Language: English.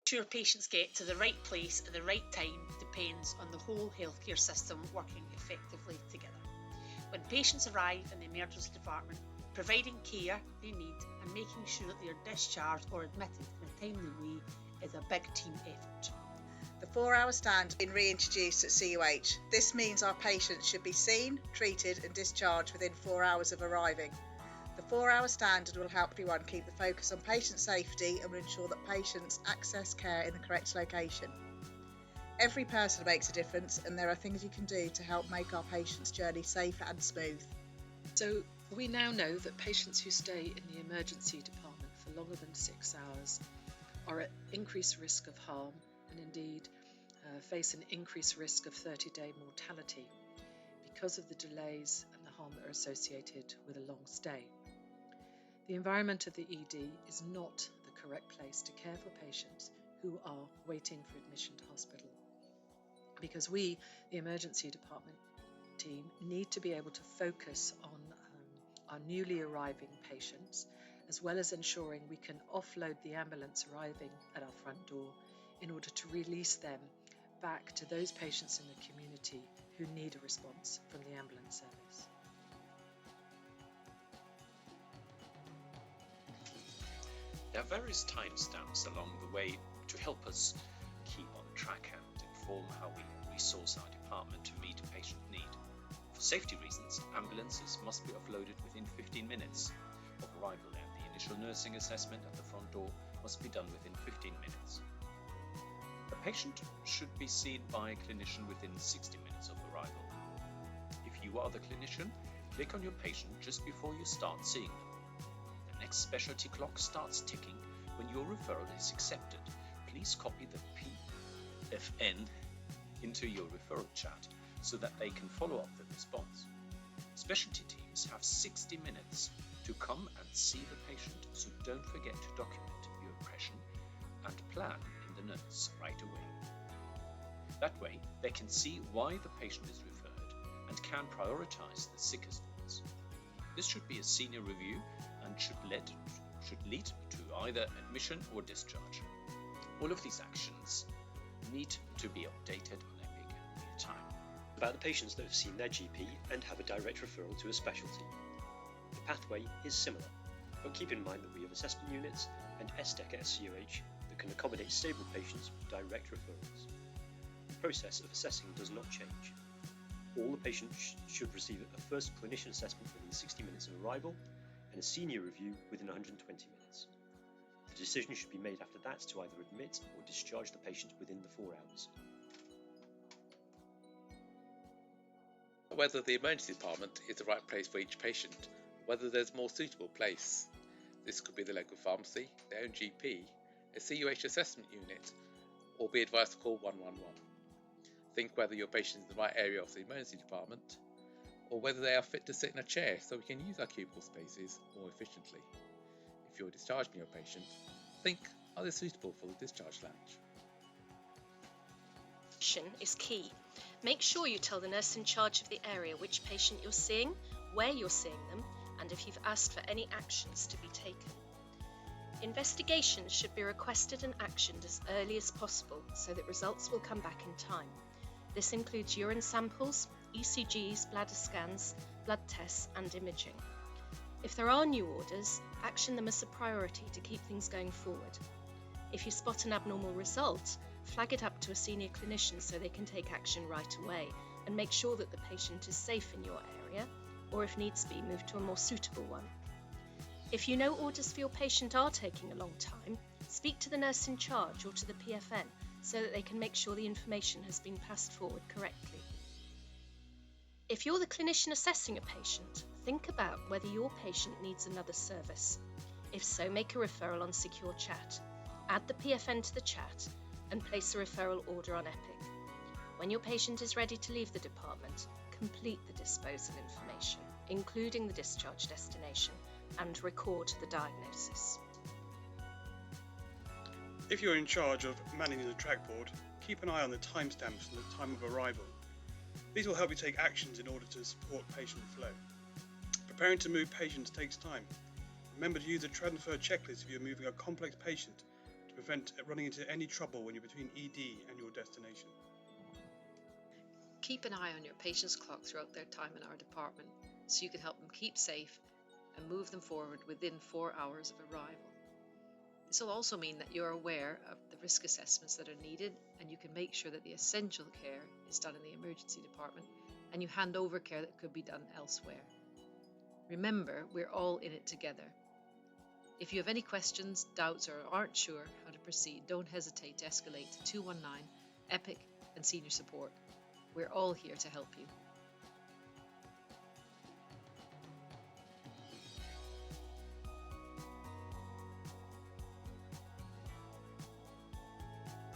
Sure patients get to the right place at the right time depends on the whole healthcare system working effectively together. When patients arrive in the emergency department, providing care they need and making sure that they are discharged or admitted in a timely way is a big team effort. The 4-hour standard has been reintroduced at CUH. This means our patients should be seen, treated and discharged within 4 hours of arriving. The 4-hour standard will help everyone keep the focus on patient safety and will ensure that patients access care in the correct location. Every person makes a difference, and there are things you can do to help make our patients' journey safer and smooth. So we now know that patients who stay in the emergency department for longer than 6 hours are at increased risk of harm and indeed face an increased risk of 30-day mortality because of the delays and the harm that are associated with a long stay. The environment of the ED is not the correct place to care for patients who are waiting for admission to hospital, because we, the emergency department team, need to be able to focus on our newly arriving patients, as well as ensuring we can offload the ambulance arriving at our front door in order to release them back to those patients in the community who need a response from the ambulance service. There are various timestamps along the way to help us keep on track and inform how we resource our department to meet patient need. For safety reasons, ambulances must be offloaded within 15 minutes of arrival, and the initial nursing assessment at the front door must be done within 15 minutes. A patient should be seen by a clinician within 60 minutes of arrival. If you are the clinician, click on your patient just before you start seeing them. The next specialty clock starts ticking when your referral is accepted. Please copy the PFN into your referral chat so that they can follow up the response. Specialty teams have 60 minutes to come and see the patient, so don't forget to document your impression and plan in the notes right away. That way, they can see why the patient is referred and can prioritize the sickest ones. This should be a senior review and should lead to either admission or discharge. All of these actions need to be updated on Epic in real time. About the patients that have seen their GP and have a direct referral to a specialty. The pathway is similar, but keep in mind that we have assessment units and SDEC at CUH that can accommodate stable patients with direct referrals. The process of assessing does not change. All the patients should receive a first clinician assessment within 60 minutes of arrival and a senior review within 120 minutes. The decision should be made after that to either admit or discharge the patient within the 4 hours. Whether the emergency department is the right place for each patient, whether there's a more suitable place. This could be the local pharmacy, their own GP, a CUH assessment unit, or be advised to call 111. Think whether your patient is in the right area of the emergency department, or whether they are fit to sit in a chair so we can use our cubicle spaces more efficiently. If you're discharging your patient, think, are they suitable for the discharge lounge? Is key. Make sure you tell the nurse in charge of the area which patient you're seeing, where you're seeing them, and if you've asked for any actions to be taken. Investigations should be requested and actioned as early as possible so that results will come back in time. This includes urine samples, ECGs, bladder scans, blood tests, and imaging. If there are new orders, action them as a priority to keep things going forward. If you spot an abnormal result, flag it up to a senior clinician so they can take action right away and make sure that the patient is safe in your area, or if needs be, move to a more suitable one. If you know orders for your patient are taking a long time, speak to the nurse in charge or to the PFN so that they can make sure the information has been passed forward correctly. If you're the clinician assessing a patient, think about whether your patient needs another service. If so, make a referral on Secure Chat. Add the PFN to the chat and place a referral order on Epic. When your patient is ready to leave the department, complete the disposal information, including the discharge destination, and record the diagnosis. If you're in charge of managing the trackboard, keep an eye on the timestamps from the time of arrival. These will help you take actions in order to support patient flow. Preparing to move patients takes time. Remember to use the transfer checklist if you're moving a complex patient to prevent running into any trouble when you're between ED and your destination. Keep an eye on your patient's clock throughout their time in our department so you can help them keep safe and move them forward within 4 hours of arrival. This will also mean that you're aware of the risk assessments that are needed, and you can make sure that the essential care is done in the emergency department and you hand over care that could be done elsewhere. Remember, we're all in it together. If you have any questions, doubts, or aren't sure how to proceed, don't hesitate to escalate to 219, EPIC, and senior support. We're all here to help you.